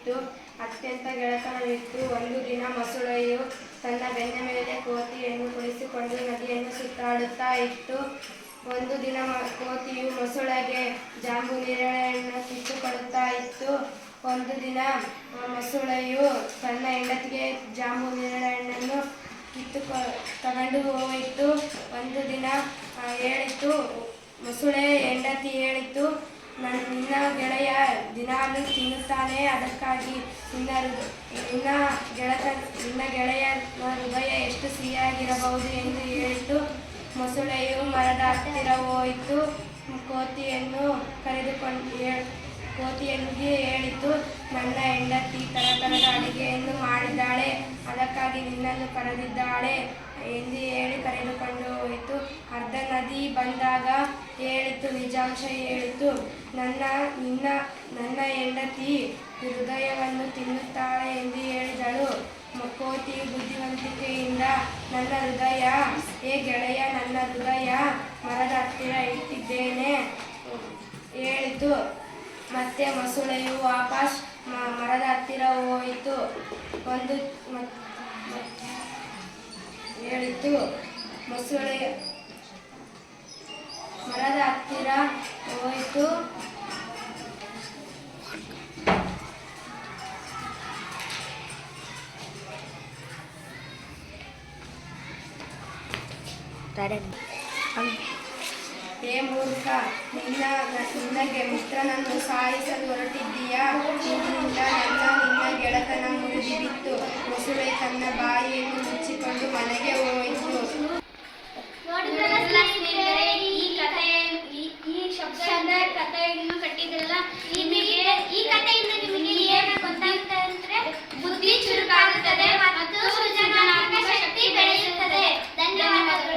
ಇತ್ತು, ಅತ್ಯಂತ ಗೆಳೆತನವಿತ್ತು. ಒಂದು ದಿನ ಮೊಸಳೆಯು ತನ್ನ ಬೆನ್ನ ಮೇಲೆ ಕೋತಿಯನ್ನು ಕುಳಿಸಿಕೊಂಡು ನದಿಯನ್ನು ಸುತ್ತಾಡುತ್ತಾ ಇತ್ತು. ಒಂದು ದಿನ ಕೋತಿಯು ಮೊಸಳೆಗೆ ಜಾಂಬು ನೇರಳೆಯನ್ನು ಕಿತ್ತುಕೊಡುತ್ತಾ ಇತ್ತು. ಒಂದು ದಿನ ಮೊಸಳೆಯು ತನ್ನ ಹೆಂಡತಿಗೆ ಜಾಂಬು ನೇರಳೆಹಣ್ಣನ್ನು ತಗೊಂಡು ಹೋಯಿತು. ಒಂದು ದಿನ ಹೇಳಿತು, ಮೊಸಳೆ ಹೆಂಡತಿ ಹೇಳಿತು, ನಿನ್ನ ಗೆಳೆಯ ದಿನಾಲು ತಿನ್ನುತ್ತಾನೆ, ಅದಕ್ಕಾಗಿ ನಿನ್ನ ಗೆಳೆಯನ ಹೃದಯ ಎಷ್ಟು ಸಿಹಿಯಾಗಿರಬಹುದು ಎಂದು ಹೇಳಿತು. ಮೊಸಳೆಯು ಮರದ ಹತ್ತಿರ ಹೋಯಿತು. ಕೋತಿಯನಿಗೆ ಹೇಳಿತು, ನನ್ನ ಹೆಂಡತಿ ತರತರದ ಅಡಿಗೆಯನ್ನು ಮಾಡಿದ್ದಾಳೆ, ಅದಕ್ಕಾಗಿ ನಿನ್ನನ್ನು ಕರೆದಿದ್ದಾಳೆ ಎಂದು ಹೇಳಿ ಕರೆದುಕೊಂಡು ಹೋಯಿತು. ಅರ್ಧ ನದಿ ಬಂದಾಗ ಹೇಳಿತು, ನಿಜಾಂಶ ಹೇಳಿತು, ನನ್ನ ಹೆಂಡತಿ ಹೃದಯವನ್ನು ತಿನ್ನುತ್ತಾಳೆ ಎಂದು ಹೇಳಿದಳು. ಕೋತಿಯು ಬುದ್ಧಿವಂತಿಕೆಯಿಂದ, ನನ್ನ ಹೃದಯ, ಏ ಗೆಳೆಯ, ನನ್ನ ಹೃದಯ ಮರದ ಹತ್ತಿರ ಇಟ್ಟಿದ್ದೇನೆ ಹೇಳಿತು. ಮತ್ತೆ ಮೊಸಳೆಯು ವಾಪಸ್ ಮರದ ಹತ್ತಿರ ಹೋಯಿತು. ಹೇಳಿತು, ಮೊಸಳೆ ಮರದ ಹತ್ತಿರ ಹೋಯಿತು. ಏ ಮೂರ್ಖ, ನಿನ್ನಗೆ ಮಿತ್ರನನ್ನು ಸಾಯಿಸಲು ಹೊರಟಿದ್ದೀಯಾ? ನಿನ್ನಿಂದ ನಿನ್ನ ಗೆಳೆತನ ಮುರಿದು ಬಿತ್ತು. ಮೊಸಳೆ ತನ್ನ ಬಾಯಿ